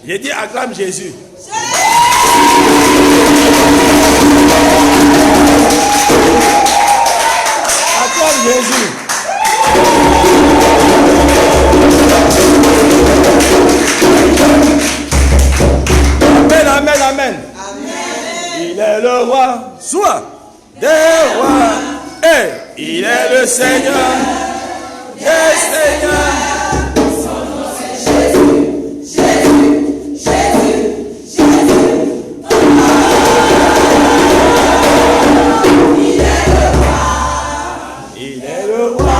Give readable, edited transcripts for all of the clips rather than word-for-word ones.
J'ai dit acclame Jésus. Acclame Jésus. Amen, amen, amen. Il est le roi, soit des rois, et il est le Seigneur des seigneurs. Son nom c'est Jésus, Jésus, Jésus, Jésus. Il est le roi. Il est le roi.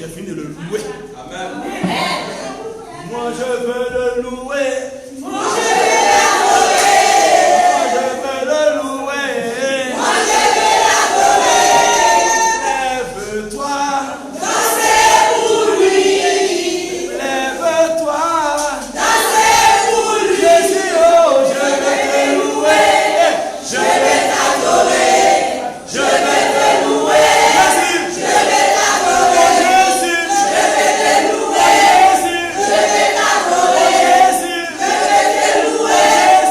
j'ai fini de le louer. Amen. Moi je veux le louer. Moi je veux le louer. Moi je veux l'adorer. Lève-toi. Dansez pour lui. Lève-toi. Dansez pour lui. Jésus, oh, je vais te louer. Je vais t'adorer. Je vais te louer. Jésus. Je vais t'adorer. Jésus. Je vais te louer. Jésus. Je vais t'adorer. Jésus. Je vais te louer.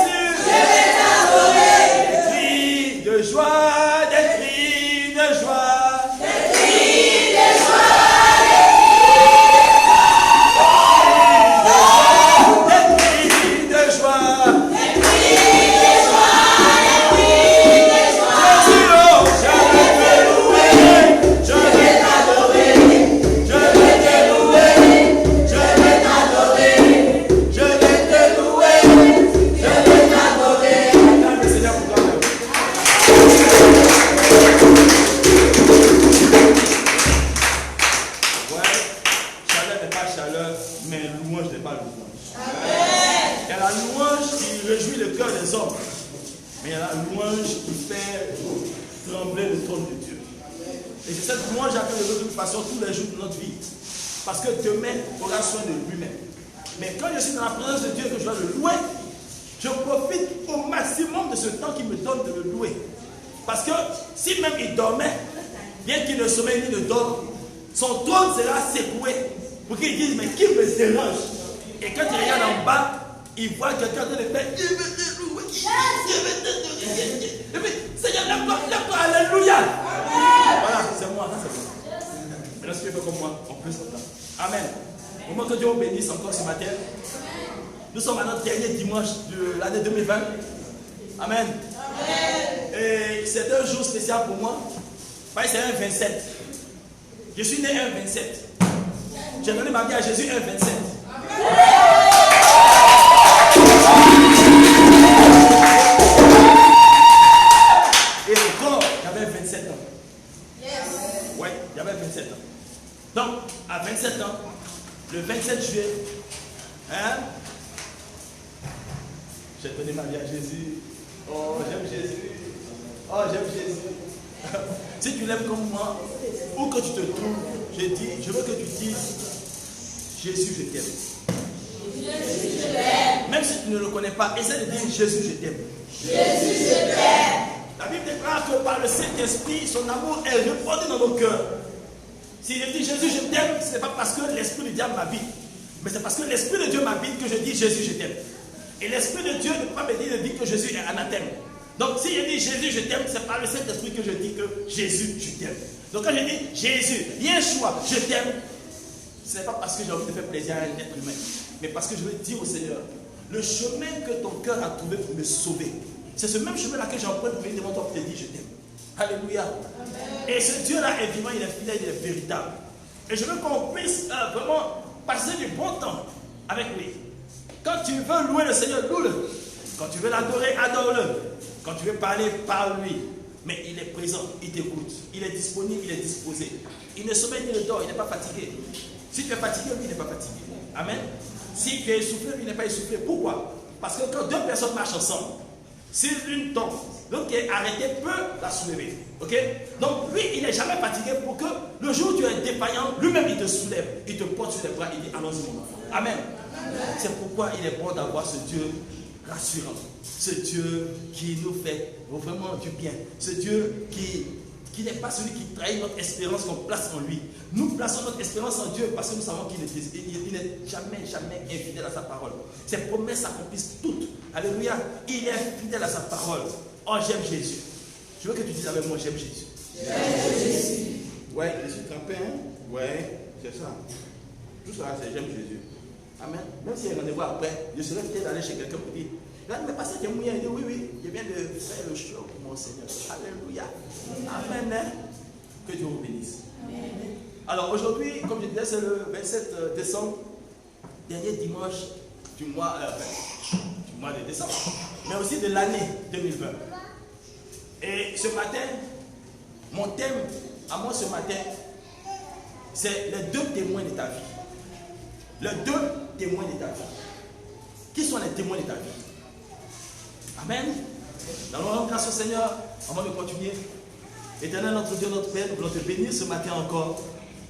Jésus. Je vais t'adorer. Des cris de joie, des cris de joie. Des cris de joie. Des cris de joie. Des cris de joie. Jésus, oh, je vais te louer. Je vais t'adorer. Je vais te louer. Je vais t'adorer. Je vais te louer. Je vais t'adorer. Acclame le Seigneur pour toi-même. Ouais, chaleur n'est pas chaleur, mais louange n'est pas louange. Il y a la louange qui réjouit le cœur des hommes, mais il y a la louange qui fait trembler le trône de Dieu. Et c'est cette louange à laquelle nous passons tous les jours de notre vie. Parce que demain aura soin de lui-même. Mais quand je suis dans la présence de Dieu et que je dois le louer, je profite au maximum de ce temps qu'il me donne de le louer. Parce que si même il dormait, bien qu'il ne sommeille ni ne dorme, son trône sera secoué pour qu'il dise mais qui me dérange. Et quand il regarde en bas, il voit quelqu'un de faire je vais te louer, je vais te louer. Seigneur, lève-toi, alléluia. Voilà, c'est moi, ça c'est moi. Maintenant, si tu fais comme moi, on peut s'entendre. Amen. Au moment que Dieu vous bénisse encore ce matin, nous sommes à notre dernier dimanche de l'année 2020. Amen. Et c'est un jour spécial pour moi. Parce que c'est un 27. Je suis né un 27. J'ai donné ma vie à Jésus un 27. Et encore, j'avais 27 ans. Oui, j'avais 27 ans. Donc, à 27 ans, le 27 juillet, j'ai donné ma vie à Jésus. Oh, j'aime Jésus. Oh, j'aime Jésus. Si tu l'aimes comme moi, où que tu te trouves, je veux que tu dises Jésus, je t'aime. Même si tu ne le connais pas, essaie de dire Jésus, je t'aime. Jésus, je t'aime. La Bible déclare que par le Saint-Esprit, son amour est répandu dans nos cœurs. Si je dis Jésus, je t'aime, ce n'est pas parce que l'Esprit du diable m'habite, mais c'est parce que l'Esprit de Dieu m'habite que je dis Jésus, je t'aime. Et l'Esprit de Dieu ne peut pas me dire de dire que Jésus est anathème. Donc si je dis Jésus, je t'aime, c'est par le Saint-Esprit que je dis que Jésus, je t'aime. Donc quand je dis Jésus, Yeshua, je t'aime, ce n'est pas parce que j'ai envie de faire plaisir à un être humain, mais parce que je veux dire au Seigneur, le chemin que ton cœur a trouvé pour me sauver, c'est ce même chemin-là que j'emprunte pour venir devant toi pour te dire je t'aime. Alléluia. Amen. Et ce Dieu-là est vivant, il est fidèle, il est véritable. Et je veux qu'on puisse vraiment passer du bon temps avec lui. Quand tu veux louer le Seigneur, loue-le. Quand tu veux l'adorer, adore-le. Quand tu veux parler, parle-lui. Mais il est présent, il t'écoute. Il est disponible, il est disposé. Il ne sommeille ni ne dort, il n'est pas fatigué. Si tu es fatigué, lui, il n'est pas fatigué. Amen. Si tu es essoufflé, lui, il n'est pas essoufflé. Pourquoi? Parce que quand deux personnes marchent ensemble, si l'une tombe, l'autre qui est arrêté peut la soulever. Ok? Donc lui, il n'est jamais fatigué pour que le jour où tu es défaillant, lui-même il te soulève, il te porte sur les bras, il dit allons-y mon enfant. Amen. C'est pourquoi il est bon d'avoir ce Dieu rassurant, ce Dieu qui nous fait vraiment du bien, ce Dieu qui n'est pas celui qui trahit notre espérance qu'on place en lui. Nous plaçons notre espérance en Dieu parce que nous savons qu'il n'est jamais infidèle à sa parole. Ses promesses s'accomplissent toutes. Alléluia. Il est fidèle à sa parole. Oh, j'aime Jésus. Je veux que tu dises avec moi, j'aime Jésus. J'aime Jésus. Ouais, je suis trempé, hein? Ouais, c'est ça. Tout ça, c'est j'aime Jésus. Amen. Même s'il y a un rendez-vous après, je serais peut-être d'aller chez quelqu'un pour dire, mais pasteur, tu es mouillé. Il dit, oui, je viens de faire le show pour mon Seigneur. Alléluia. Amen. Que Dieu vous bénisse. Amen. Alors aujourd'hui, comme je disais, c'est le 27 décembre, dernier dimanche du mois de décembre, mais aussi de l'année 2020. Et ce matin, mon thème, à moi ce matin, c'est les deux témoins de ta vie. Les deux témoins de ta vie. Qui sont les témoins de ta vie? Amen. Nous allons rendre grâce au Seigneur avant de continuer. Éternel, notre Dieu, notre Père, nous voulons te bénir ce matin encore.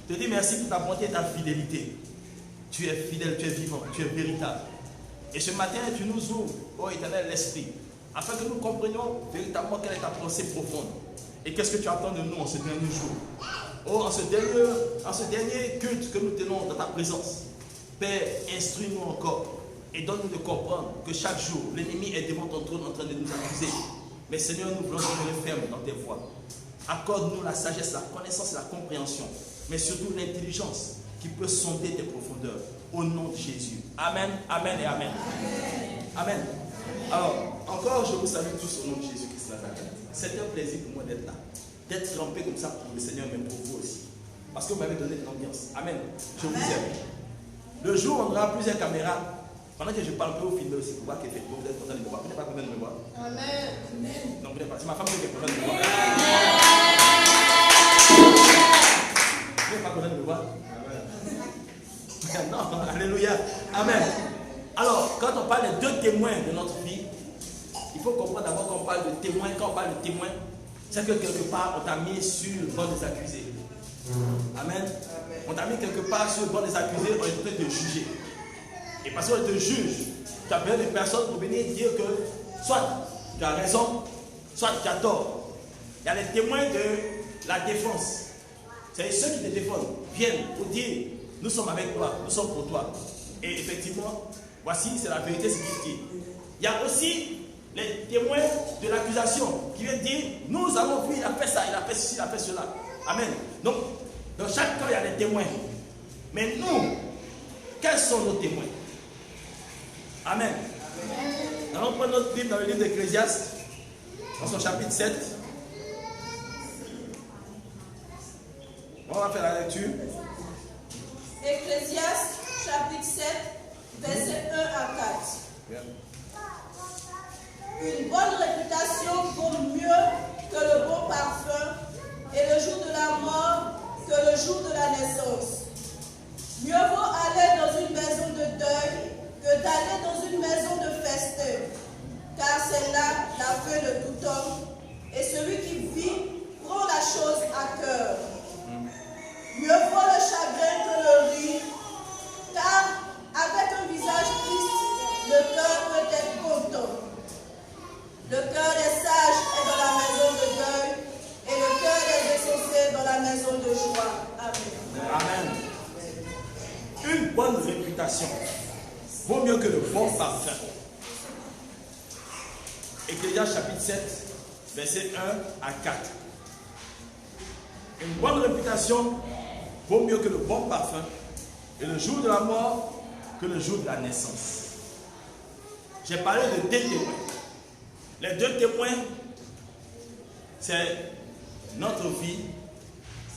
Te dire merci pour ta bonté et ta fidélité. Tu es fidèle, tu es vivant, tu es véritable. Et ce matin, tu nous ouvres, oh Éternel, l'esprit, afin que nous comprenions véritablement quelle est ta pensée profonde. Et qu'est-ce que tu attends de nous en ce dernier jour. Oh, en ce dernier culte que nous tenons dans ta présence. Père, instruis-nous encore et donne-nous de comprendre que chaque jour, l'ennemi est devant ton trône en train de nous accuser. Mais Seigneur, nous voulons demeurer fermes dans tes voies. Accorde-nous la sagesse, la connaissance et la compréhension, mais surtout l'intelligence qui peut sonder tes profondeurs. Au nom de Jésus. Amen, amen et amen. Amen. Alors, encore, je vous salue tous au nom de Jésus-Christ Nazareth. C'est un plaisir pour moi d'être là, d'être trempé comme ça pour le Seigneur, mais pour vous aussi. Parce que vous m'avez donné de l'ambiance. Amen. Je vous aime. Le jour où on aura plusieurs caméras, pendant que je parle, vous filmer aussi pour voir qu'elle fait. Vous êtes content de me voir. Vous n'êtes pas content de me voir? Amen. Non, vous n'êtes pas. C'est ma femme qui est contente de me voir. Vous n'êtes pas content de me voir? Non, alléluia. Amen. Alors, quand on parle de deux témoins de notre vie, il faut comprendre d'abord qu'on parle de témoins. Quand on parle de témoins, c'est que quelque part, on t'a mis sur le banc des accusés. Amen. On t'a mis quelque part sur le banc des accusés, on est en train de te juger. Et parce qu'on te juge, tu as besoin de personnes pour venir dire que soit tu as raison, soit tu as tort. Il y a les témoins de la défense. C'est ceux qui te défendent, viennent pour dire nous sommes avec toi, nous sommes pour toi. Et effectivement, voici, c'est la vérité, c'est ce qu'il dit. Il y a aussi les témoins de l'accusation qui viennent dire nous avons vu, il a fait ça, il a fait ceci, il a fait cela. Amen. Donc, dans chaque cas, il y a des témoins. Mais nous, quels sont nos témoins? Amen. Nous allons prendre notre Bible dans le livre d'Ecclésiaste, dans son chapitre 7. On va faire la lecture. Ecclésiaste, chapitre 7, versets 1 à 4. Bien. Une bonne réputation vaut mieux que le bon parfum, et le jour de la mort que le jour de la naissance. Mieux vaut aller dans une maison de deuil que d'aller dans une maison de festin, car c'est là la fin de tout homme, et celui qui vit prend la chose à cœur. Mieux vaut le chagrin que le rire, car avec un visage triste, le cœur peut être content. Le cœur des sages est dans la maison de deuil, et le cœur des insensés dans la maison de joie. Amen. Amen. Une bonne réputation vaut mieux que le bon parfum. Ecclésiaste chapitre 7, versets 1 à 4. Une bonne réputation vaut mieux que le bon parfum, et le jour de la mort que le jour de la naissance. J'ai parlé de deux témoins. Les deux témoins, c'est notre vie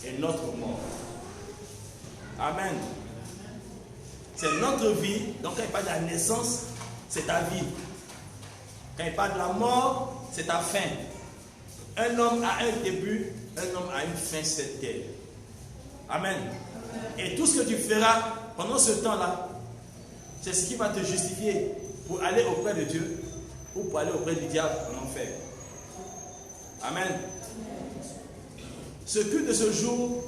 et notre mort. Amen. C'est notre vie. Donc quand il parle de la naissance, c'est ta vie. Quand il parle de la mort, c'est ta fin. Un homme a un début, un homme a une fin sur cette terre. Amen. Et tout ce que tu feras pendant ce temps-là, c'est ce qui va te justifier pour aller auprès de Dieu ou pour aller auprès du diable en enfer. Amen. Ce culte de ce jour,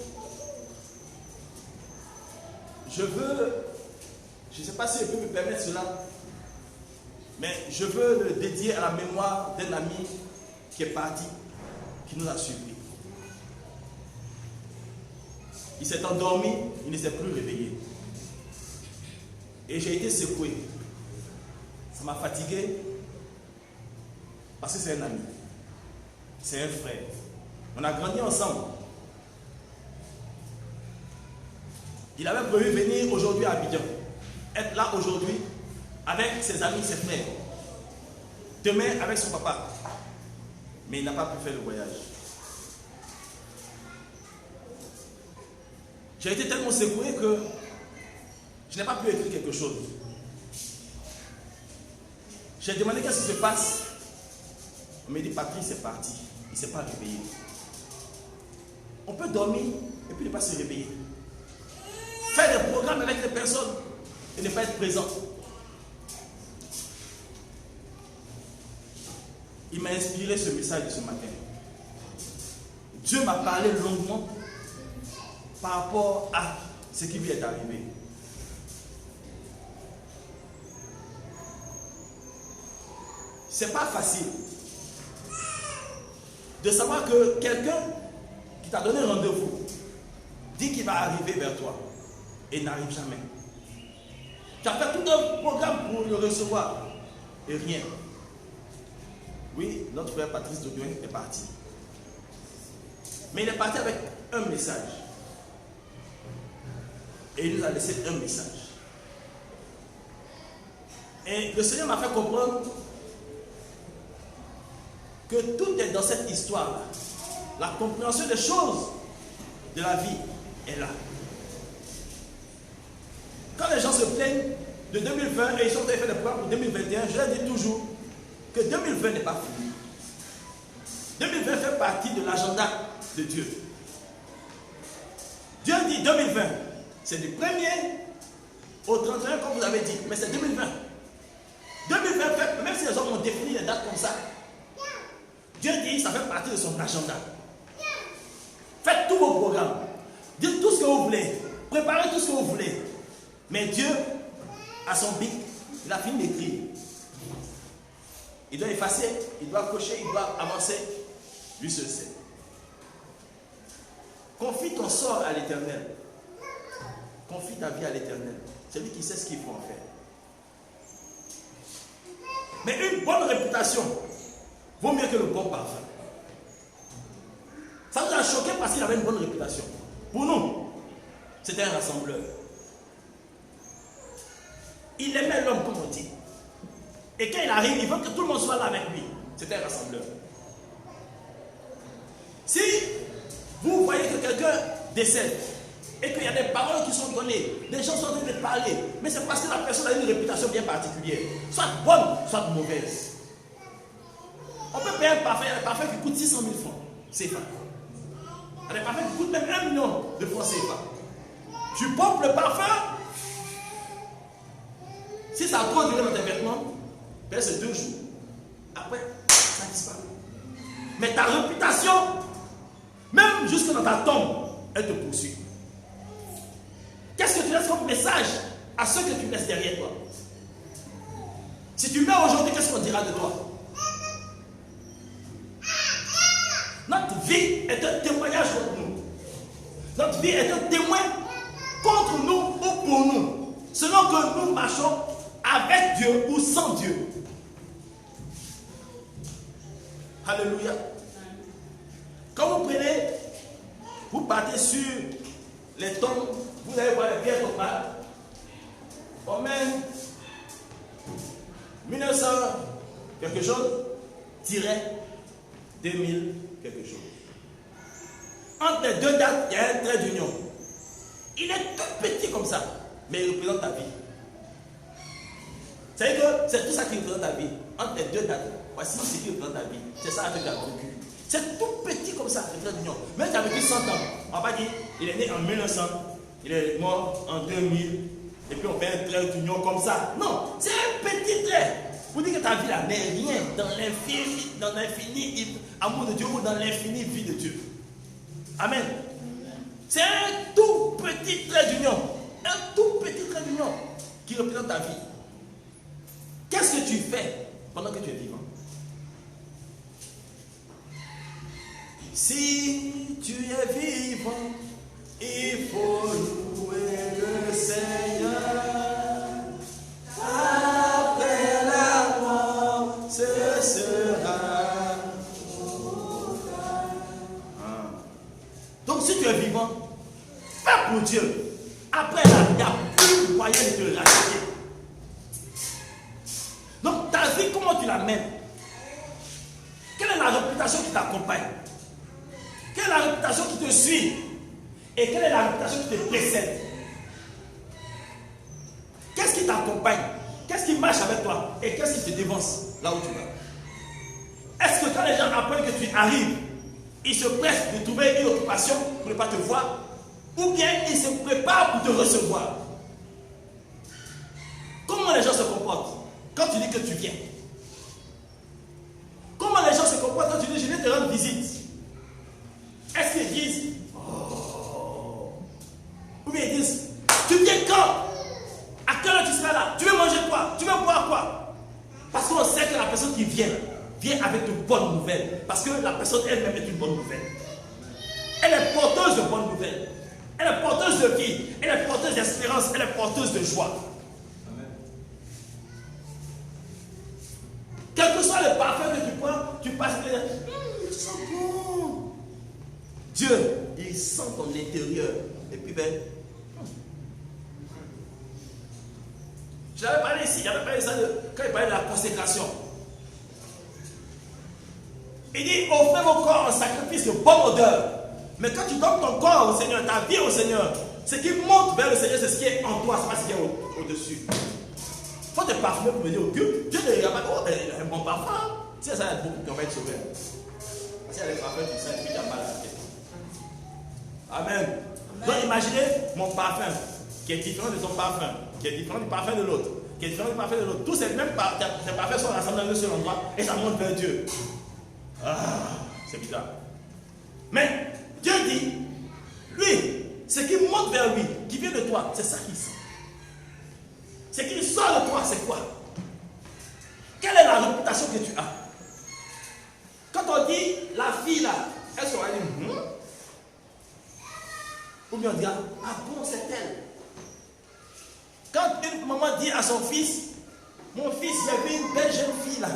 je ne sais pas si je peux me permettre cela, mais je veux le dédier à la mémoire d'un ami qui est parti, qui nous a surpris. Il s'est endormi, il ne s'est plus réveillé. Et j'ai été secoué. Ça m'a fatigué parce que c'est un ami. C'est un frère. On a grandi ensemble. Il avait prévu venir aujourd'hui à Abidjan. Être là aujourd'hui avec ses amis, ses frères. Demain avec son papa. Mais il n'a pas pu faire le voyage. J'ai été tellement secoué que je n'ai pas pu écrire quelque chose. J'ai demandé qu'est-ce qui se passe. On m'a dit, Patrick, c'est parti. Il ne s'est pas réveillé. On peut dormir et puis ne pas se réveiller. faire des programmes avec les personnes et ne pas être présent. Il m'a inspiré ce message de ce matin. Dieu m'a parlé longuement par rapport à ce qui lui est arrivé. C'est pas facile de savoir que quelqu'un qui t'a donné rendez-vous dit qu'il va arriver vers toi et n'arrive jamais. Tu as fait tout un programme pour le recevoir et rien. Oui, notre frère Patrice Dodouin est parti. Mais il est parti avec un message. Et il nous a laissé un message. Et le Seigneur m'a fait comprendre que tout est dans cette histoire-là. La compréhension des choses de la vie est là. Quand les gens se plaignent de 2020 et ils sont en train de faire des programmes pour 2021, je leur dis toujours que 2020 n'est pas fini. 2020 fait partie de l'agenda de Dieu. Dieu dit 2020, c'est du 1er au 31 comme vous avez dit, mais c'est 2020. 2020 fait, même si les hommes ont défini les dates comme ça, Dieu dit ça fait partie de son agenda. Faites tous vos programmes, dites tout ce que vous voulez, préparez tout ce que vous voulez. Mais Dieu, à son bic, il a fini d'écrire. Il doit effacer, il doit cocher, il doit avancer. Lui seul sait. Confie ton sort à l'Éternel. Confie ta vie à l'Éternel. C'est lui qui sait ce qu'il faut en faire. Mais une bonne réputation vaut mieux que le bon parfum. Ça nous a choqué parce qu'il avait une bonne réputation. Pour nous, c'était un rassembleur. Il aimait l'homme comme on dit. Et quand il arrive, il veut que tout le monde soit là avec lui. C'était un rassembleur. Si vous voyez que quelqu'un décède et qu'il y a des paroles qui sont données, des gens sont en train de parler, mais c'est parce que la personne a une réputation bien particulière, soit bonne, soit mauvaise. On peut payer un parfum, il y a des parfums qui coûtent 600 000 francs CFA. Il y a des parfums qui coûtent même 1 million de francs CFA. Tu pompes le parfum, si ça a trop duré dans tes vêtements, ben c'est 2 jours. Après, ça disparaît. Mais ta réputation, même jusque dans ta tombe, elle te poursuit. Qu'est-ce que tu laisses comme message à ceux que tu laisses derrière toi? Si tu meurs aujourd'hui, qu'est-ce qu'on dira de toi? Notre vie est un témoignage contre nous. Notre vie est un témoin contre nous ou pour nous. Selon que nous marchons avec Dieu ou sans Dieu. Alléluia. Quand vous prenez, vous partez sur les tombes, vous allez voir les pierres tombales. On met 1900 quelque chose, tiret 2000 quelque chose. Entre les deux dates, il y a un trait d'union. Il est tout petit comme ça, mais il représente ta vie. C'est-à-dire que c'est tout ça qui représente ta vie. Entre les deux dates, voici ce qui représente ta vie. C'est ça que tu as vécu. C'est tout petit comme ça, le trait d'union. Même tu as vécu 100 ans. On va pas dire, il est né en 1900, il est mort en 2000, et puis on fait un trait d'union comme ça. Non, c'est un petit trait. Vous dites que ta vie là n'est rien dans l'infini amour de Dieu ou dans l'infini vie de Dieu. Amen. C'est un tout petit trait d'union. Un tout petit trait d'union qui représente ta vie. Qu'est-ce que tu fais pendant que tu es vivant? Si tu es vivant, il faut louer le Seigneur. Après la mort, ce sera. Donc si tu es vivant, fais pour Dieu. Après là, il n'y a plus moyen de te racheter. Donc ta vie, comment tu la mènes? Quelle est la réputation qui t'accompagne? Quelle est la réputation qui te suit? Et quelle est la réputation qui te précède? Qu'est-ce qui t'accompagne? Qu'est-ce qui marche avec toi? Et qu'est-ce qui te dévance là où tu vas? Est-ce que quand les gens apprennent que tu arrives, ils se pressent de trouver une occupation pour ne pas te voir? Ou bien il se prépare pour te recevoir. Comment les gens se comportent quand tu dis que tu viens? Comment les gens se comportent quand tu dis je viens te rendre visite? Est-ce qu'ils disent oh? Ou bien ils disent tu viens quand? À quelle heure tu seras là? Tu veux manger quoi? Tu veux boire quoi? Parce qu'on sait que la personne qui vient avec de bonnes nouvelles. Parce que la personne elle-même est une bonne nouvelle. Elle est porteuse de bonnes nouvelles. Elle est porteuse de vie. Elle est porteuse d'espérance. Elle est porteuse de joie. Amen. Quel que soit le parfum que tu prends, tu passes et tu dis, tu sens bon. Dieu, il sent ton intérieur. Et puis, je l'avais parlé ici, j'avais parlé de ça quand il parlait de la consécration. Il dit, offrez vos corps en sacrifice de bonne odeur. Mais quand tu donnes ton corps au Seigneur, ta vie au Seigneur, ce qui monte vers le Seigneur, c'est ce qui est en toi, c'est pas ce qui est au-dessus. Il faut te parfumer pour venir au culte. Dieu ne regarde pas, oh, un bon parfum. Si ça, il y a beaucoup qui vont être sauvés. Parce qu'il y a des parfums qui sont et puis tu as mal à la tête. Amen. Donc imaginez mon parfum qui est différent de ton parfum, qui est différent du parfum de l'autre, qui est différent du parfum de l'autre. Tous ces mêmes parfums sont rassemblés dans un seul endroit et ça monte vers Dieu. Ah, c'est bizarre. Mais Dieu dit, lui, ce qui monte vers lui, qui vient de toi, c'est ça qu'il sent. Ce qui sort de toi, c'est quoi? Quelle est la réputation que tu as? Quand on dit la fille là, est-ce qu'on va dire ou bien on dira, ah bon, c'est elle. Quand une maman dit à son fils, mon fils, j'ai vu une belle jeune fille là,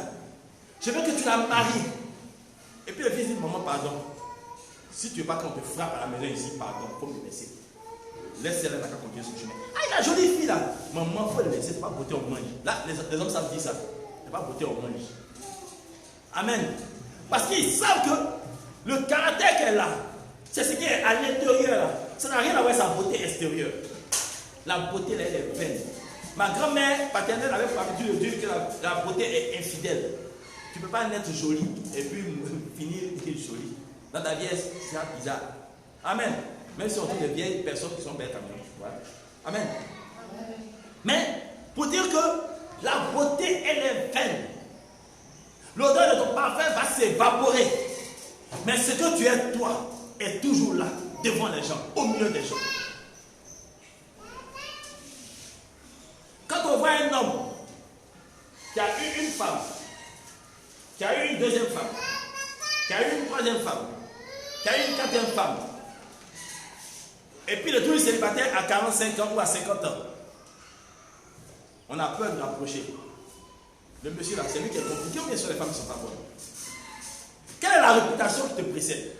je veux que tu la maries. Et puis le fils dit, maman, pardon. Si tu ne veux pas qu'on te frappe à la maison ici, pardon, il faut me laisser. Laisse-la n'a qu'à continuer son chemin. Ah, il a une jolie fille là. Maman, il faut le laisser, c'est pas beauté au mange. Là, les hommes savent dire ça. C'est pas beauté au mange. Amen. Parce qu'ils savent que le caractère qu'elle a, c'est ce qui est à l'intérieur là. Ça n'a rien à voir avec sa beauté extérieure. La beauté là, elle est vaine. Ma grand-mère paternelle avait pour habitude de dire que la beauté est infidèle. Tu ne peux pas naître jolie et puis finir jolie. Dans ta vie, c'est bizarre. Amen. Même si on trouve des vieilles personnes qui sont belles quand même. Ouais. Amen. Mais, pour dire que la beauté, elle est vaine. L'odeur de ton parfum va s'évaporer. Mais ce que tu es, toi, est toujours là, devant les gens, au milieu des gens. Quand on voit un homme qui a eu une femme, qui a eu une deuxième femme, qui a eu une troisième femme, qui a eu une quatrième femme, et puis le tout célibataire à 45 ans ou à 50 ans, on a peur de l'approcher. Le monsieur là, c'est lui qui est compliqué ou bien sûr les femmes ne sont pas bonnes? Quelle est la réputation qui te précède?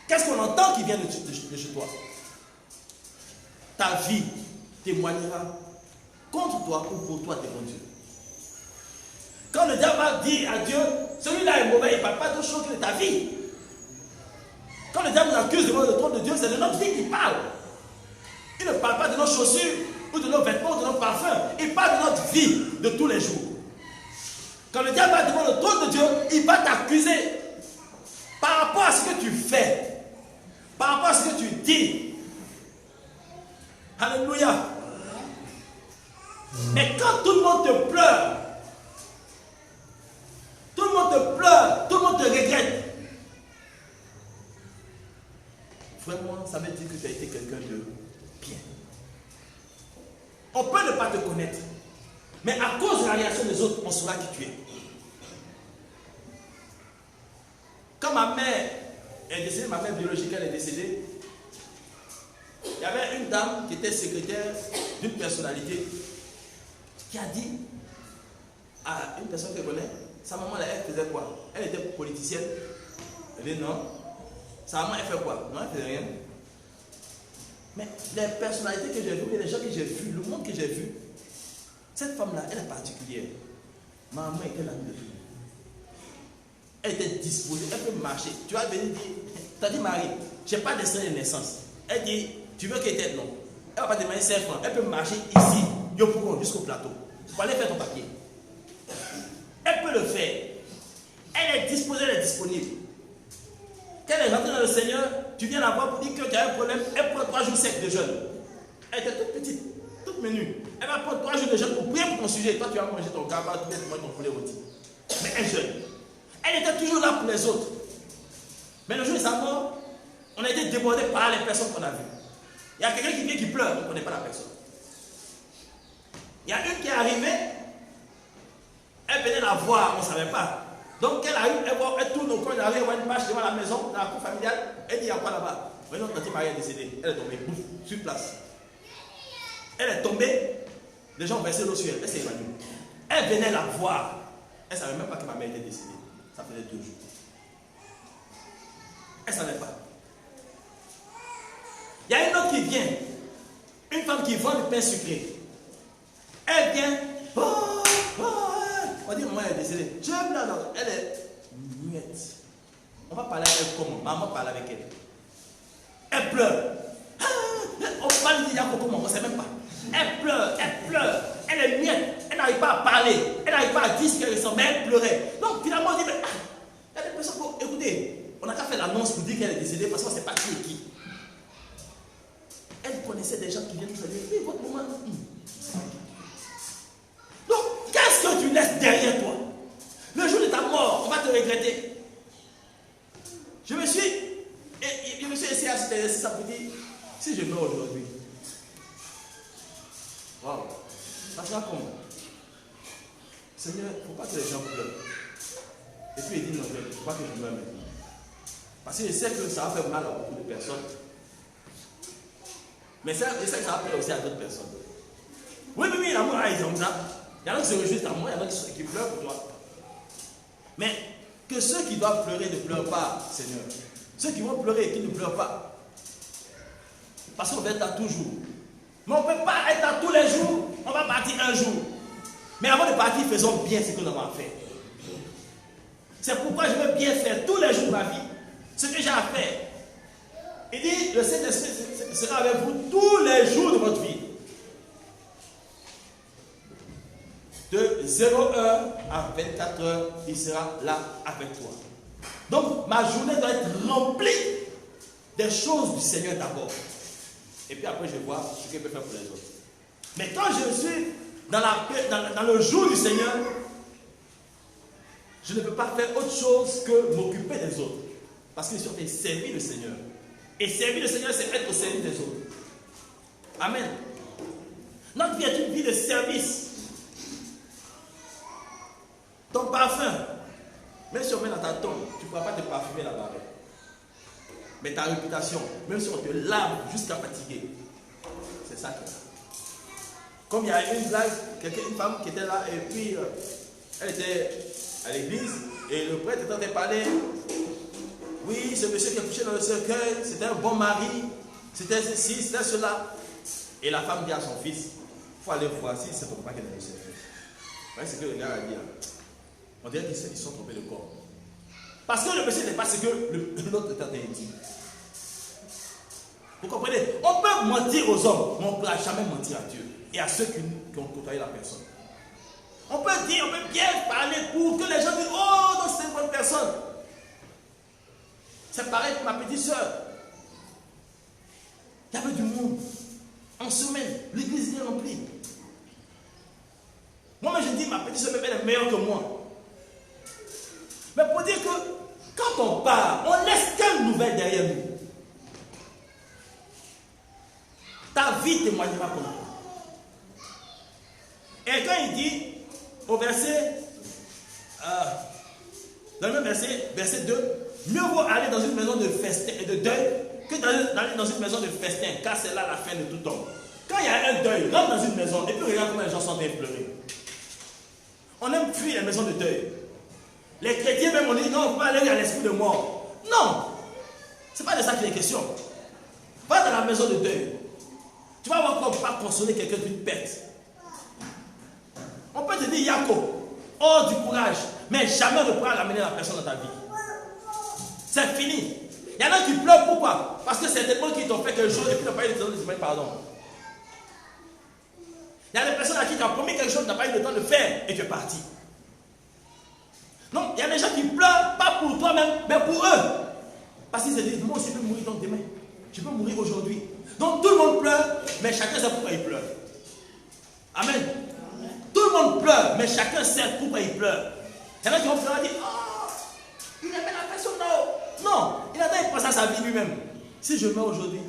Qu'est-ce qu'on entend qui vient de chez toi? Ta vie témoignera contre toi ou pour toi devant Dieu. Quand le diable va dire à Dieu, celui-là est mauvais, il ne parle pas d'autre chose que de ta vie. Quand le diable nous accuse devant le trône de Dieu, c'est de notre vie qu'il parle. Il ne parle pas de nos chaussures, ou de nos vêtements, ou de nos parfums. Il parle de notre vie de tous les jours. Quand le diable va devant le trône de Dieu, il va t'accuser par rapport à ce que tu fais, par rapport à ce que tu dis. Alléluia. Mais quand tout le monde te pleure, tout le monde te pleure, tout le monde te regrette, vraiment, ça veut dire que tu as été quelqu'un de bien. On peut ne pas te connaître, mais à cause de la réaction des autres, on saura qui tu es. Quand ma mère est décédée, ma mère biologique, elle est décédée, il y avait une dame qui était secrétaire d'une personnalité qui a dit à une personne qu'elle connaît, sa maman, elle faisait quoi? Elle était politicienne. Elle dit non. Sa maman, elle fait quoi? Non, elle ne fait rien. Mais les personnalités que j'ai vues, les gens que j'ai vus, le monde que j'ai vu, cette femme-là, elle est particulière. Ma maman était l'amie de tout. Elle était disposée, elle peut marcher. Tu vas venir dire, tu as dit Marie, je n'ai pas d'extrait de naissance. Elle dit, tu veux qu'elle t'aide? Non. Elle ne va pas demander 5 francs. Elle peut marcher ici, jusqu'au plateau. Pour aller faire ton papier. Elle peut le faire. Elle est disposée, elle est disponible. Quand elle est rentrée dans le Seigneur, tu viens la voir pour dire que tu as un problème, elle prend 3 jours secs de jeûne. Elle était toute petite, toute menue. Elle va prendre 3 jours de jeûne pour prier pour ton sujet. Toi, tu vas manger ton gaba, tu vas manger ton poulet rôti. Mais elle jeûne. Elle était toujours là pour les autres. Mais le jour de sa mort, on a été débordé par les personnes qu'on a vues. Il y a quelqu'un qui vient qui pleure, on ne connaît pas la personne. Il y a une qui est arrivée, elle venait la voir, on ne savait pas. Donc elle arrive, elle tourne au coin, elle arrive, elle voit une page devant la maison, dans la cour familiale, elle dit il y a quoi là-bas? Mais notre tante Marie est décédée, elle est tombée, bouf, sur place. Elle est tombée, les gens ont versé l'eau sur elle, elle s'est évanouie. Elle venait la voir, elle ne savait même pas que ma mère était décédée, ça faisait 2 jours. Elle ne savait pas. Il y a une autre qui vient, une femme qui vend du pain sucré. Elle vient, on dit maman est décédée. Elle est muette. On va parler avec elle comment? Maman parle avec elle. Elle pleure. On parle de Yacoub comment? On ne sait même pas. Elle pleure, elle est muette. Elle n'arrive pas à parler. Elle n'arrive pas à dire ce qu'elle ressent, mais elle pleurait. Donc finalement on dit, mais il y a des personnes pour écouter. On n'a qu'à faire l'annonce pour dire qu'elle est décédée parce qu'on ne sait pas qui est qui. Elle connaissait des gens qui viennent nous dire, oui, votre maman. Donc, qu'est-ce que tu laisses derrière toi? Le jour de ta mort, on va te regretter. Je me suis essayé à cet exercice pour dire, si je meurs aujourd'hui, wow, ça sera comment? Seigneur, il ne faut pas que les gens pleurent. Et puis il dit, non, il ne faut pas que je meure maintenant. Parce que je sais que ça va faire mal à beaucoup de personnes. Mais je sais que ça va faire aussi à d'autres personnes. Oui, l'amour a exemple ça. Il y en a qui se réjouissent à moi, il y en a qui pleurent pour toi. Mais que ceux qui doivent pleurer ne pleurent pas, Seigneur. Ceux qui vont pleurer et qui ne pleurent pas. Parce qu'on va être là toujours. Mais on ne peut pas être là tous les jours. On va partir un jour. Mais avant de partir, faisons bien ce que nous avons à faire. C'est pourquoi je veux bien faire tous les jours de ma vie ce que j'ai à faire. Il dit, le Saint-Esprit sera avec vous tous les jours de votre vie. De 0h à 24h, il sera là avec toi. Donc, ma journée doit être remplie des choses du Seigneur d'abord. Et puis après, je vois ce qu'il peut faire pour les autres. Mais quand je suis dans le jour du Seigneur, je ne peux pas faire autre chose que m'occuper des autres. Parce que je suis en train de servir le Seigneur. Et servir le Seigneur, c'est être au service des autres. Amen. Notre vie est une vie de service. Ton parfum, même si on met dans ta tombe, tu ne pourras pas te parfumer là-bas. Mais ta réputation, même si on te lave jusqu'à fatiguer, c'est ça qui est là. Comme il y a une blague, une femme qui était là, et puis elle était à l'église, et le prêtre était en train de parler. Oui, ce monsieur qui a couché dans le cercueil, c'était un bon mari, c'était ceci, c'était cela. Et la femme dit à son fils, il faut aller voir si c'est ton papa qui est dans le cercueil. Vous voyez ce que le gars a dit là? On dirait qu'ils se sont trompés de corps. Parce que le monsieur n'est pas ce que l'autre était en train de dire. Vous comprenez? On peut mentir aux hommes, mais on ne pourra jamais mentir à Dieu et à ceux qui ont côtoyé la personne. On peut dire, on peut bien parler pour que les gens disent, oh, non, c'est une bonne personne. C'est pareil pour ma petite soeur. Il y avait du monde. En semaine, l'église est remplie. Moi, je dis, ma petite soeur elle est meilleure que moi. Mais pour dire que quand on part, on laisse quelle nouvelle derrière nous? Ta vie témoignera comme toi. Et quand il dit au verset, dans le même verset, verset 2, mieux vaut aller dans une maison de festin et de deuil que d'aller dans une maison de festin, car c'est là la fin de tout homme. Quand il y a un deuil, rentre dans une maison et puis regarde comment les gens sont en train de pleurer. On aime fuir les maisons de deuil. Les chrétiens même on dit non, on ne peut pas aller à l'esprit de mort. Non, ce n'est pas de ça qu'il est question. Va dans la maison de deuil. Tu vas voir qu'on ne peut pas consoler quelqu'un d'une perte. On peut te dire Jacob, oh du courage, mais jamais ne pourra ramener la personne dans ta vie. C'est fini. Il y en a qui pleurent, pourquoi? Parce que c'est des gens qui t'ont fait quelque chose et puis n'ont pas eu le temps de demander pardon. Il y a des personnes à qui tu as promis quelque chose, tu n'as pas eu le temps de faire et tu es parti. Non, il y a des gens qui pleurent, pas pour toi-même, mais pour eux. Parce qu'ils se disent, moi aussi je peux mourir donc demain. Je peux mourir aujourd'hui. Donc tout le monde pleure, mais chacun sait pourquoi il pleure. Amen. Tout le monde pleure, mais chacun sait pourquoi il pleure. Il y en a qui vont pleurer et dire, oh, il aimait la personne, non. Non, il a pensé à sa vie lui-même. Si je meurs aujourd'hui,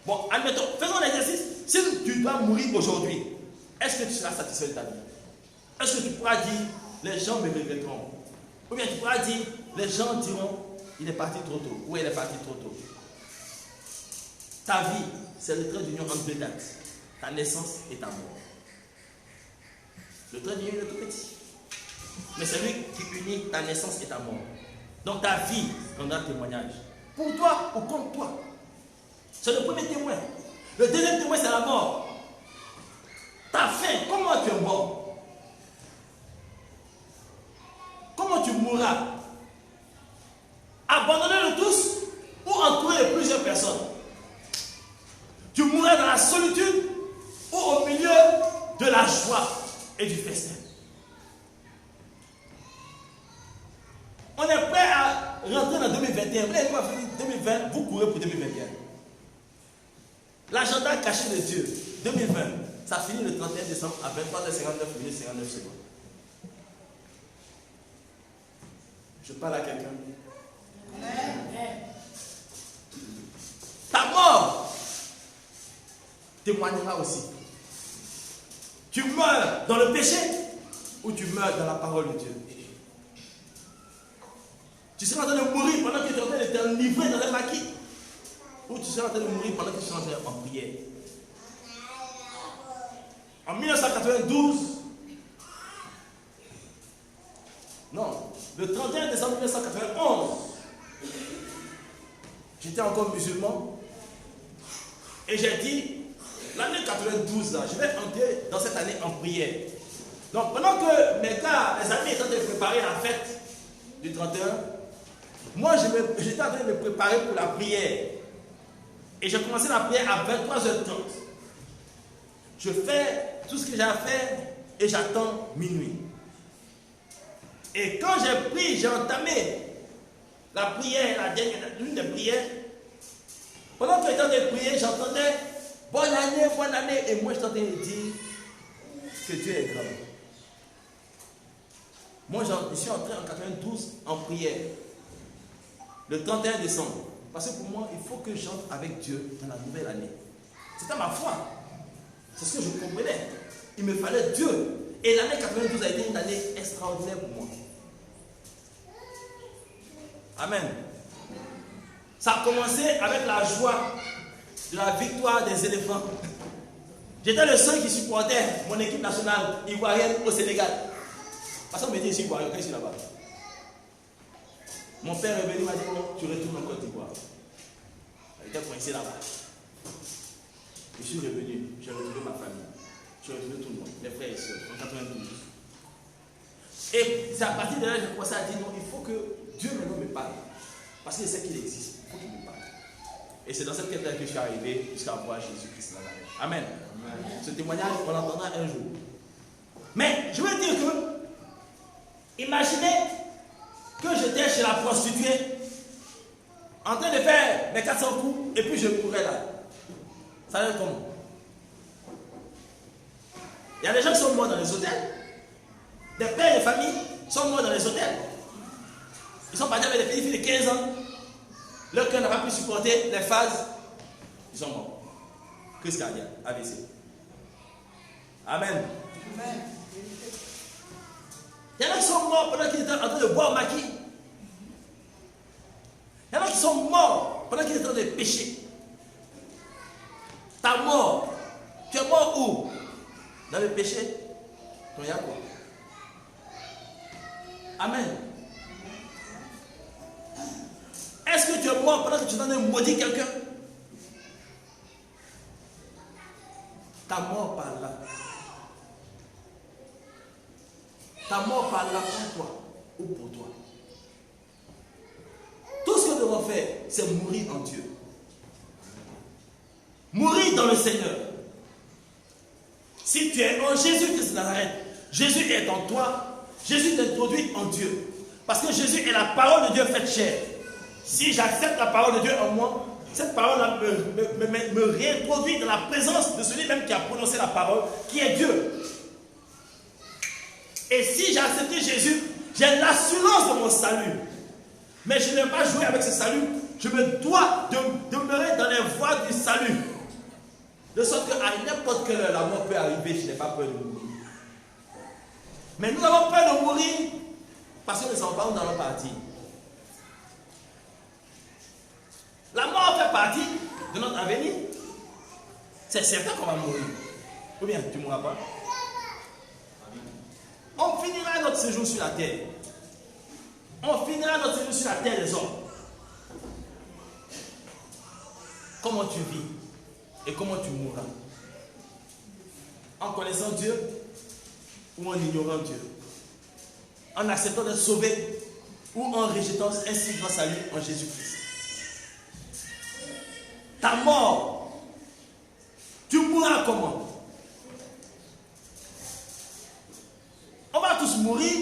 bon, admettons, faisons l'exercice. Si tu dois mourir aujourd'hui, est-ce que tu seras satisfait de ta vie? Est-ce que tu pourras dire, les gens me regretteront? Ou bien tu pourras dire, les gens diront, il est parti trop tôt, ou elle est partie trop tôt. Ta vie, c'est le trait d'union entre deux dates, ta naissance et ta mort. Le trait d'union est tout petit, mais c'est lui qui unit ta naissance et ta mort. Donc ta vie rendra témoignage. Pour toi ou contre toi. C'est le premier témoin. Le deuxième témoin, c'est la mort. Ta fin, comment tu es mort? Comment tu mourras? Abandonné de tous ou entouré de plusieurs personnes? Tu mourras dans la solitude ou au milieu de la joie et du festin? On est prêt à rentrer dans 2021. Vous n'avez pas fini 2020, vous courez pour 2021. L'agenda caché de Dieu, 2020, ça finit le 31 décembre à 23h59 minutes 59 secondes. Je parle à quelqu'un. Ta mort témoignera aussi. Tu meurs dans le péché ou tu meurs dans la parole de Dieu? Tu seras en train de mourir pendant que tu es en train de t'enivrer dans les maquis, ou tu seras en train de mourir pendant que tu seras en prière. En 1992, non, le 31 décembre 1991, j'étais encore musulman et j'ai dit, l'année 92, là, je vais entrer dans cette année en prière. Donc pendant que mes gars, mes amis étaient en train de préparer la fête du 31, moi j'étais en train de me préparer pour la prière. Et j'ai commencé la prière à 23h30. Je fais tout ce que j'ai à faire et j'attends minuit. Et quand j'ai pris, j'ai entamé la prière, l'une des prières. Pendant que j'étais en train de prier, j'entendais bonne année, et moi j'étais en train de dire que Dieu est grand. Moi je suis entré en 92 en prière, le 31 décembre. Parce que pour moi, il faut que j'entre avec Dieu dans la nouvelle année. C'était ma foi. C'est ce que je comprenais. Il me fallait Dieu. Et l'année 92 a été une année extraordinaire pour moi. Amen. Ça a commencé avec la joie de la victoire des éléphants. J'étais le seul qui supportait mon équipe nationale ivoirienne au Sénégal. Parce qu'on me dit ici ivoirien, quand je suis là-bas. Mon père est venu, m'a dit, oh, tu retournes en Côte d'Ivoire. Il était coincé là-bas. Je suis revenu, j'ai retrouvé ma famille. J'ai retrouvé tout le monde, mes frères et soeurs, en 92. Et c'est à partir de là que j'ai commencé à dire, non, il faut que Dieu maintenant me parle. Parce qu'il sait qu'il existe, il faut qu'il me parle. Et c'est dans cette quête-là que je suis arrivé jusqu'à voir Jésus-Christ là. Amen. Amen. Ce témoignage, on l'entendra un jour. Mais je veux dire que, imaginez que j'étais chez la prostituée, en train de faire mes 400 coups, et puis je courais là. Ça va être comment? Il y a des gens qui sont morts dans les hôtels. Des pères et des familles sont morts dans les hôtels. Ils sont partis avec des petites filles de 15 ans. Leur cœur n'a pas pu supporter les phases. Ils sont morts. Crise cardiaque, AVC. Amen. Amen. Il y en a qui sont morts pendant qu'ils étaient en train de boire au maquis. Il y en a qui sont morts pendant qu'ils étaient en train de pécher. Ta mort, tu es mort où? Dans le péché? Ton y a quoi? Amen. Est-ce que tu es mort pendant que tu es en train de maudire quelqu'un? Ta mort par là. Ta mort par là pour toi ou pour toi. Tout ce que nous devons faire, c'est mourir en Dieu. Mourir dans le Seigneur. Si tu es en Jésus-Christ de Nazareth, Jésus est en toi, Jésus t'introduit en Dieu. Parce que Jésus est la parole de Dieu faite chair. Si j'accepte la parole de Dieu en moi, cette parole me réintroduit dans la présence de celui même qui a prononcé la parole, qui est Dieu. Et si j'ai accepté Jésus, j'ai l'assurance de mon salut. Mais je ne vais pas jouer avec ce salut. Je me dois de demeurer dans les voies du salut. De sorte qu'à n'importe quelle heure la mort peut arriver, je n'ai pas peur de mourir. Mais nous avons peur de mourir parce que nous ne savons pas où nous allons partir. La mort fait partie de notre avenir. C'est certain qu'on va mourir. Ou bien, tu ne mourras pas. On finira notre séjour sur la terre. On finira notre séjour sur la terre des hommes. Comment tu vis et comment tu mourras? En connaissant Dieu ou en ignorant Dieu? En acceptant d'être sauvé ou en rejetant un si grand salut en Jésus-Christ? Ta mort, tu mourras comment? On va tous mourir.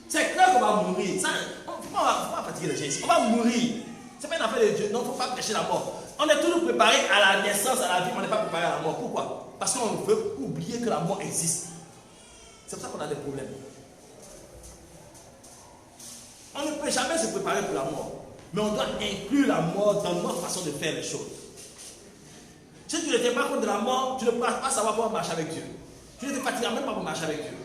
C'est clair qu'on va mourir. Ça, on va fatiguer les gens ici. On va mourir. Ce n'est pas une affaire de Dieu. Non, il ne faut pas prêcher la mort. On est toujours préparé à la naissance, à la vie, mais on n'est pas préparé à la mort. Pourquoi? Parce qu'on veut oublier que la mort existe. C'est pour ça qu'on a des problèmes. On ne peut jamais se préparer pour la mort. Mais on doit inclure la mort dans notre façon de faire les choses. Si tu ne t'es pas compte de la mort, tu ne pourras pas savoir comment marcher avec Dieu. Tu ne te fatigueras même pas pour marcher avec Dieu.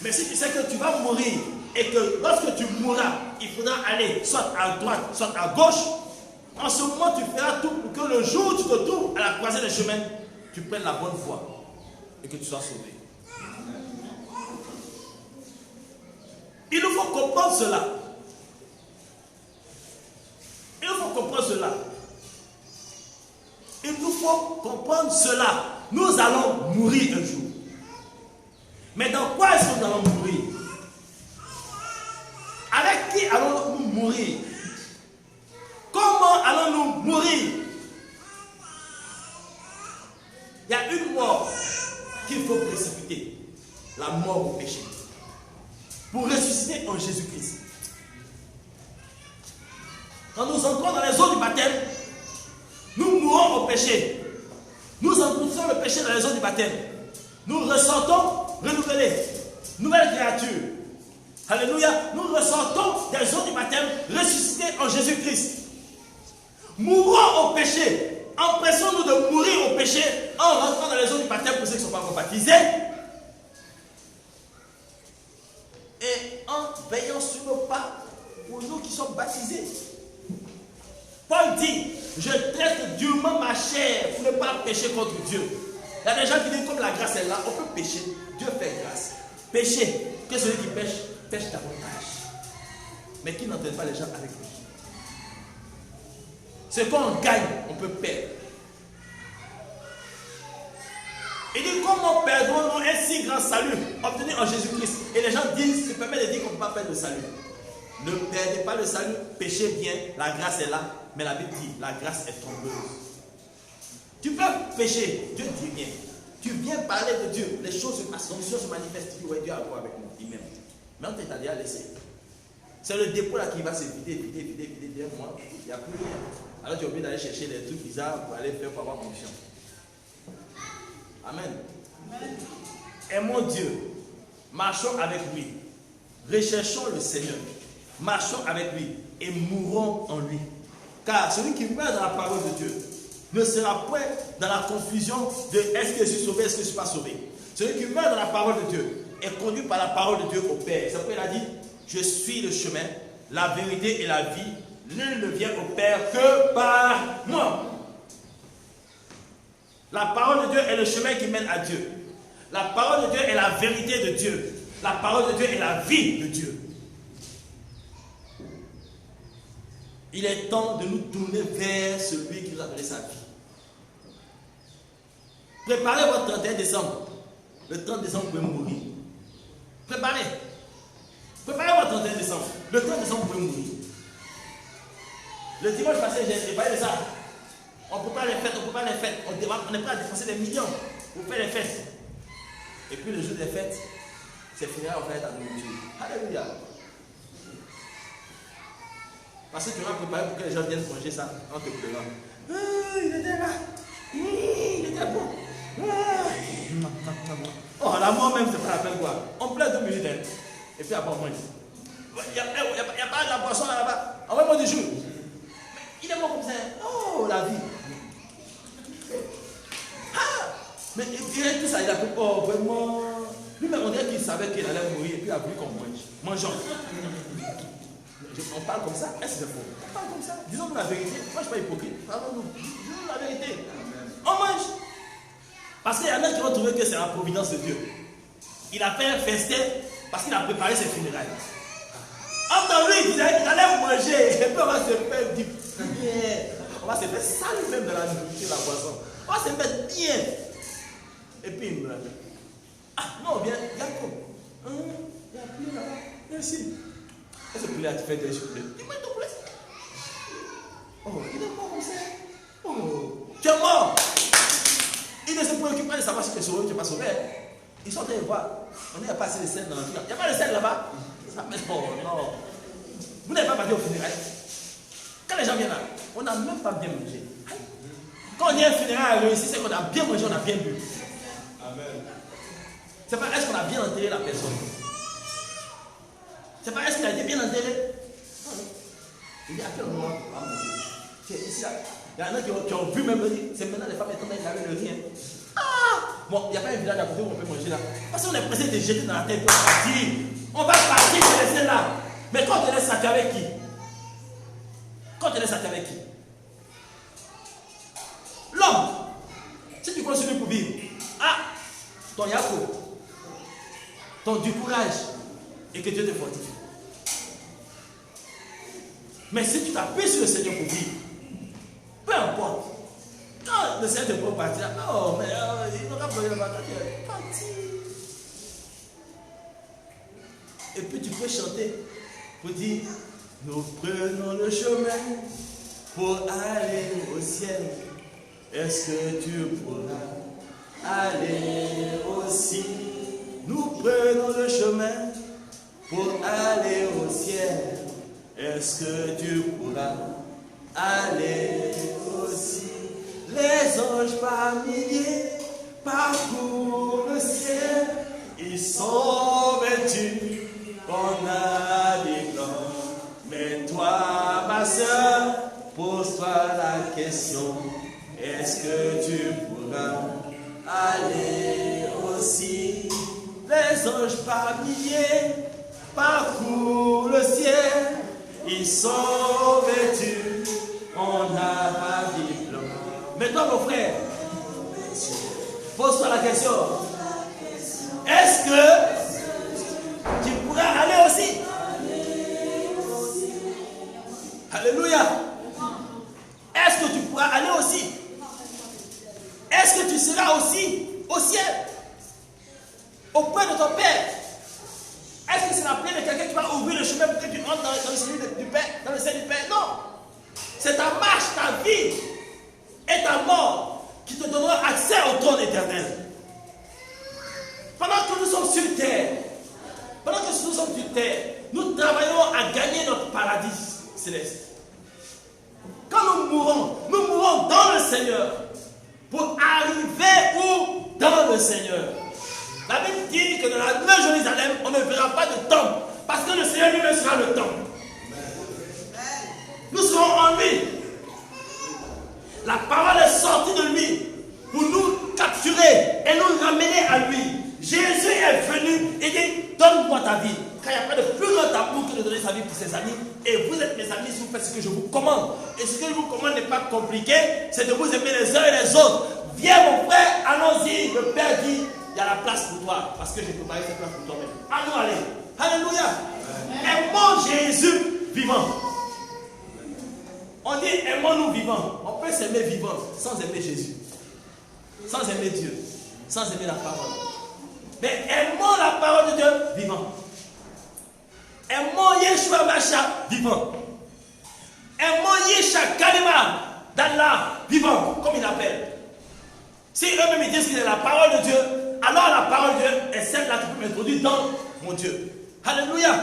Mais si tu sais que tu vas mourir et que lorsque tu mourras, il faudra aller soit à droite, soit à gauche, en ce moment tu feras tout pour que le jour où tu te trouves à la croisée des chemins, tu prennes la bonne voie et que tu sois sauvé. Il nous faut comprendre cela. Il nous faut comprendre cela. Il nous faut comprendre cela. Nous allons mourir un jour. Mais dans quoi est-ce que nous allons mourir? Avec qui allons-nous mourir? Comment allons-nous mourir? Il y a une mort qu'il faut précipiter. La mort au péché. Pour ressusciter en Jésus-Christ. Quand nous entrons dans les eaux du baptême, nous mourons au péché. Nous entrons le péché dans les eaux du baptême. Nous ressentons renouvelé, nouvelle créature. Alléluia. Nous ressentons des eaux du baptême ressuscités en Jésus-Christ. Mourons au péché. Empressons-nous de mourir au péché en rentrant dans les eaux du baptême pour ceux qui ne sont pas encore baptisés. Et en veillant sur nos pas pour nous qui sommes baptisés. Paul dit, je traite durement ma chair pour ne pas pécher contre Dieu. Il y a des gens qui disent, comme la grâce est là, on peut pécher. Dieu fait grâce. Pécher, que celui qui pêche, pêche davantage. Mais qui n'entraîne pas les gens avec lui. Ce qu'on gagne, on peut perdre. Il dit, comment perdons-nous un si grand salut obtenu en Jésus-Christ? Et les gens disent, se permettent de dire qu'on ne peut pas perdre le salut. Ne perdez pas le salut, péchez bien, la grâce est là. Mais la Bible dit, la grâce est trompeuse. Tu peux pécher, Dieu dit rien. Tu viens parler de Dieu, les choses se passent, l'onction se manifeste. Tu dis, ouais, Dieu a quoi avec moi, il m'aime. Mais on t'a dit à laisser. C'est le dépôt là qui va se vider, derrière moi, il n'y a plus rien. Alors tu es obligé d'aller chercher des trucs bizarres pour aller faire pour avoir fonction. Amen. Amen. Aimons Dieu, marchons avec lui, recherchons le Seigneur, marchons avec lui et mourrons en lui. Car celui qui meurt dans la parole de Dieu ne sera point dans la confusion de est-ce que je suis sauvé, est-ce que je ne suis pas sauvé. Celui qui meurt dans la parole de Dieu est conduit par la parole de Dieu au Père. C'est pourquoi il a dit, je suis le chemin, la vérité et la vie. Nul ne vient au Père que par moi. La parole de Dieu est le chemin qui mène à Dieu. La parole de Dieu est la vérité de Dieu. La parole de Dieu est la vie de Dieu. Il est temps de nous tourner vers celui qui nous a donné sa vie. Préparez votre 31 décembre. Le 30 décembre, vous pouvez mourir. Préparez. Préparez votre 31 décembre. Le 30 décembre, vous pouvez mourir. Le dimanche passé, j'ai parlé de ça. On ne peut pas les fêtes, on ne peut pas les fêtes. On est prêt à dépenser des millions pour faire les fêtes. Et puis le jour des fêtes, c'est fini, on va être à nourriture. Alléluia. Parce que tu vas préparer pour que les gens viennent manger ça en te pleurant. Il était là. Il était bon. Oh, la mort même, c'est pas la peine quoi. On pleure 2 minutes. Hein. Et puis après, on mange. Il n'y a pas de la boisson là-bas. Envoie-moi du jus. Il est mort comme ça. Oh, la vie. Ah, mais il dirait tout ça. Il a fait, oh, vraiment. Lui-même, on dirait qu'il savait qu'il allait mourir. Et puis il a voulu qu'on mange. Mangeons. On parle comme ça. Est-ce que c'est faux? On parle comme ça. Disons-nous la vérité. Moi, je ne suis pas hypocrite. Parlons-nous. Disons-nous la vérité. On mange. Parce qu'il y en a qui vont trouver que c'est la providence de Dieu. Il a fait un festin parce qu'il a préparé ses funérailles. Entre lui, il disait qu'il allait manger. Et puis on va se faire du bien. On va se faire saler même de la nourriture, la boisson. On va se mettre bien. Et puis il meurt. Ah non, bien, Jacob. Il y a un poulet là-bas. Merci. Et ce poulet-là, tu fais des choses. Il met ton poulet. Oh, il est mort comme ça. Oh, tu es mort. Il ne se préoccupe pas de savoir si tu es sauvé ou tu n'es pas sauvé. Ils sont en train de voir. On n'a pas assez de sel dans la vie. Il n'y a pas de sel là-bas. Ça mais bon, non. Vous n'avez pas parti au funérail. Quand les gens viennent là, on n'a même pas bien mangé. Quand on est un funérail réussi, c'est qu'on a bien mangé, on a bien bu. Amen. C'est pas est-ce qu'on a bien enterré la personne. C'est pas est-ce qu'il a été bien enterré. Il dit à quel moment on va manger. Ici, il y en a qui ont vu même dire, c'est maintenant les femmes étant elles n'avaient le rien. Ah! Bon, il n'y a pas un village à côté où on peut manger là. Parce qu'on est pressé de jeter dans la tête pour partir. On va partir, te laisser là. Mais quand on te laisse ça, tu es avec qui? Quand on te laisse ça, tu es avec qui? L'homme. Si tu continues pour vivre, ton Yacoub, ton du courage et que Dieu te fortifie. Mais si tu t'appuies sur le Seigneur pour vivre, peu importe. Quand le Seigneur te prend partir, non, mais il n'aura pas de partir. Et puis tu peux chanter pour dire, nous prenons le chemin pour aller au ciel. Est-ce que tu pourras aller aussi? Nous prenons le chemin pour aller au ciel. Est-ce que tu pourras aller aussi? Les anges par milliers parcourent le ciel. Ils sont vêtus en habit blanc. Mais toi, ma soeur, pose-toi la question. Est-ce que tu pourras aller aussi? Les anges par milliers parcourent le ciel. Ils sont vêtus en habit blanc. Maintenant, mon frère, pose-toi la question. Est-ce que tu pourras aller aussi? Alléluia. Est-ce que tu pourras aller aussi? Est-ce que tu seras aussi au ciel? Auprès de ton Père? Est-ce que c'est la plaie de quelqu'un qui va ouvrir le chemin pour que tu entres dans le ciel du Père, dans le ciel du Père? Non. C'est ta marche, ta vie et ta mort qui te donneront accès au trône éternel. Pendant que nous sommes sur terre, nous travaillons à gagner notre paradis céleste. Quand nous mourrons dans le Seigneur pour arriver où? Dans le Seigneur. La Bible dit que dans la Nouvelle Jérusalem, on ne verra pas de temple parce que le Seigneur lui-même sera le temple. Nous serons en lui. La parole est sortie de lui pour nous capturer et nous ramener à lui. Jésus est venu et dit, donne-moi ta vie. Car il n'y a pas de plus grand amour que de donner sa vie pour ses amis. Et vous êtes mes amis si vous faites ce que je vous commande. Et ce que je vous commande n'est pas compliqué, c'est de vous aimer les uns et les autres. Viens mon frère, allons-y. Le Père dit, il y a la place pour toi. Parce que j'ai préparé cette place pour toi-même. Allons aller. Alléluia. Aimons Jésus vivant. On dit aimons-nous vivants. On peut s'aimer vivant sans aimer Jésus. Sans aimer Dieu. Sans aimer la parole. Mais aimons la parole de Dieu vivant. Aimons Yeshua Masha vivant. Aimons Yeshua Kalima d'Allah vivant, comme il appelle. Si eux-mêmes disent qu'il est la parole de Dieu, alors la parole de Dieu est celle-là qui peut m'introduire dans mon Dieu. Alléluia.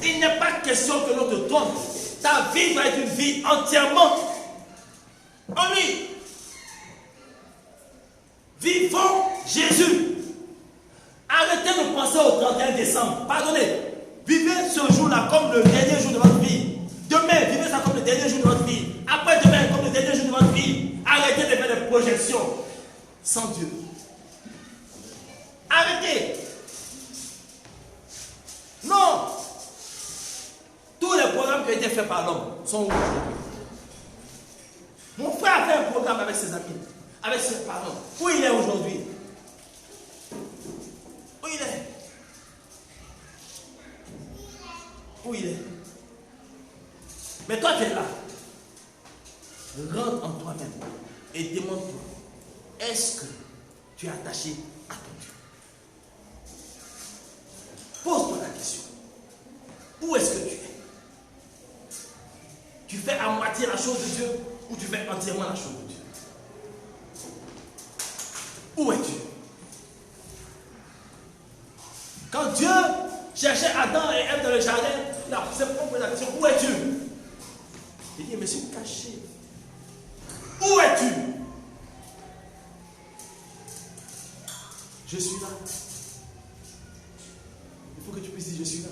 Il n'est pas question que l'autre trompe. Ta vie doit être une vie entièrement en lui. Vivons Jésus. Arrêtez de penser au 31 décembre. Pardonnez. Vivez ce jour-là comme le dernier jour de votre vie. Demain, vivez ça comme le dernier jour de votre vie. Après-demain, comme le dernier jour de votre vie. Arrêtez de faire des projections sans Dieu. Arrêtez. Non. Tous les programmes qui ont été faits par l'homme sont où aujourd'hui? Mon frère a fait un programme avec ses amis, avec ses parents. Où il est aujourd'hui? Où il est? Où il est? Mais toi, tu es là. Rentre en toi-même et demande-toi, est-ce que tu es attaché à ton Dieu? Pose-toi la question. Où est-ce que tu es? Tu fais à moitié la chose de Dieu ou tu fais entièrement la chose de Dieu? Où es-tu? Quand Dieu cherchait Adam et Ève dans le jardin, il a posé la question, où es-tu? Il dit, je me suis caché. Où es-tu? Je suis là. Il faut que tu puisses dire, je suis là.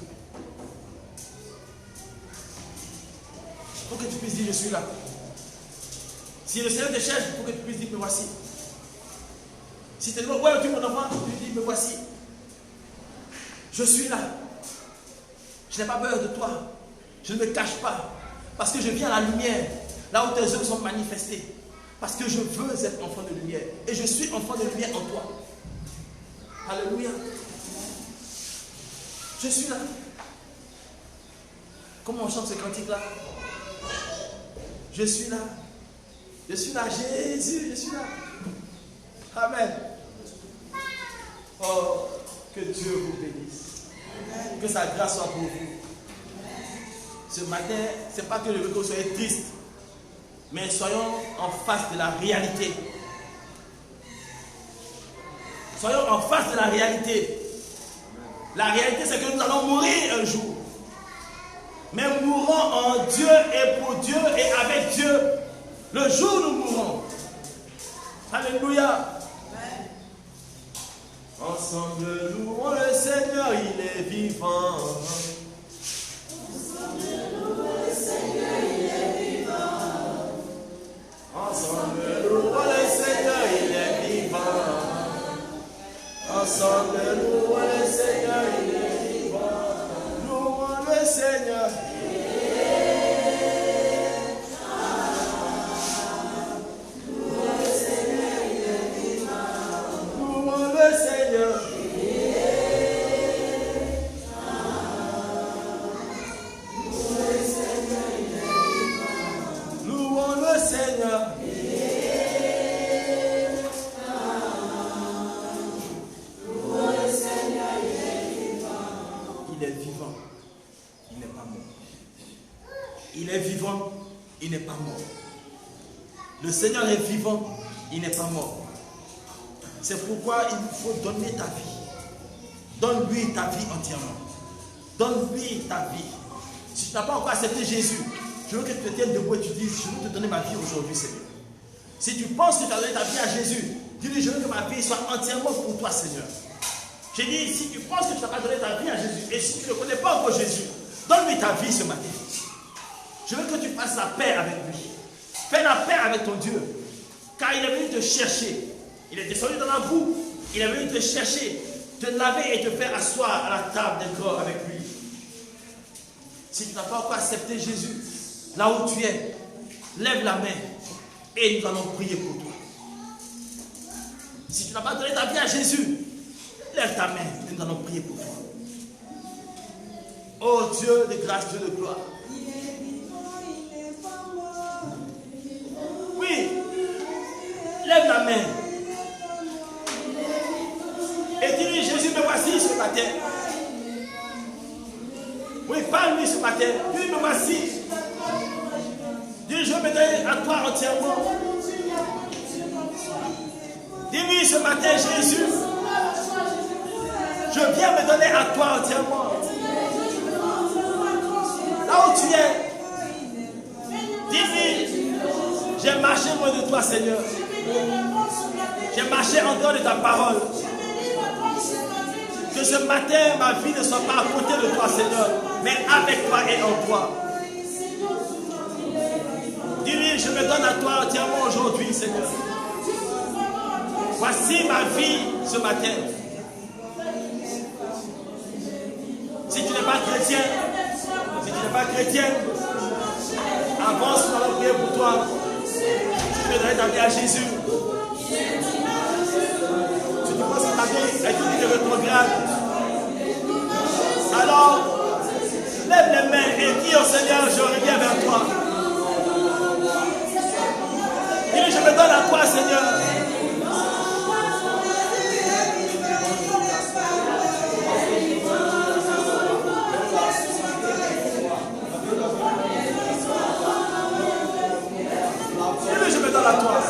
Il faut que tu puisses dire, je suis là. Si le Seigneur te cherche, il faut que tu puisses dire, me voici. Si tu te dis, où es-tu mon enfant? Tu dis, me voici. Je suis là. Je n'ai pas peur de toi. Je ne me cache pas. Parce que je viens à la lumière, là où tes œuvres sont manifestées. Parce que je veux être enfant de lumière. Et je suis enfant de lumière en toi. Alléluia. Je suis là. Comment on chante ce cantique-là? Je suis là. Je suis là, Jésus, je suis là. Amen. Oh, que Dieu vous bénisse. Que sa grâce soit pour vous. Ce matin, ce n'est pas que je veux que vous soyez tristes, mais soyons en face de la réalité. Soyons en face de la réalité. La réalité, c'est que nous allons mourir un jour. Mais mourons en Dieu et pour Dieu et avec Dieu. Le jour où nous mourrons. Alléluia. Ensemble, louons le Seigneur, il est vivant. Ensemble, louons le Seigneur, il est vivant. Ensemble, louons le Seigneur, il est vivant. Ensemble, louons le Seigneur, il est vivant. Louons le Seigneur. Le Seigneur est vivant, il n'est pas mort. C'est pourquoi il faut donner ta vie. Donne-lui ta vie entièrement. Donne-lui ta vie. Si tu n'as pas encore accepté Jésus, je veux que tu te tiennes debout et tu dises, je veux te donner ma vie aujourd'hui, Seigneur. Si tu penses que tu as donné ta vie à Jésus, dis-lui, je veux que ma vie soit entièrement pour toi, Seigneur. J'ai dit, si tu penses que tu n'as pas donné ta vie à Jésus, et si tu ne connais pas encore Jésus, donne-lui ta vie ce matin. Je veux que tu fasses la paix avec lui. Fais la paix avec ton Dieu. Car il est venu te chercher. Il est descendu dans la boue. Il est venu te chercher, te laver et te faire asseoir à la table des grands avec lui. Si tu n'as pas encore accepté Jésus, là où tu es, lève la main et nous allons prier pour toi. Si tu n'as pas donné ta vie à Jésus, lève ta main et nous allons prier pour toi. Oh Dieu de grâce, Dieu de gloire. Oui, lève la main. Et dis-lui, Jésus, me voici ce matin. Oui, parle-lui ce matin. Dis-lui, me voici. Dis-lui, je me donne à toi entièrement. Dis-lui ce matin, Jésus, je viens me donner à toi entièrement. Là où tu es, loin de toi, Seigneur. J'ai marché en dehors de ta parole. Que ce matin, ma vie ne soit pas à côté de toi, Seigneur, mais avec toi et en toi. Dis-lui, je me donne à toi entièrement aujourd'hui, Seigneur. Voici ma vie ce matin. Si tu n'es pas chrétien, avance, on va prier pour toi. Tu peux donner ta vie à Jésus. Si tu penses que ta vie est une vie de rétrograde, alors lève les mains et dis au Seigneur, je reviens vers toi. Dis-lui, je me donne à toi, Seigneur. Dis-lui, je me donne à toi.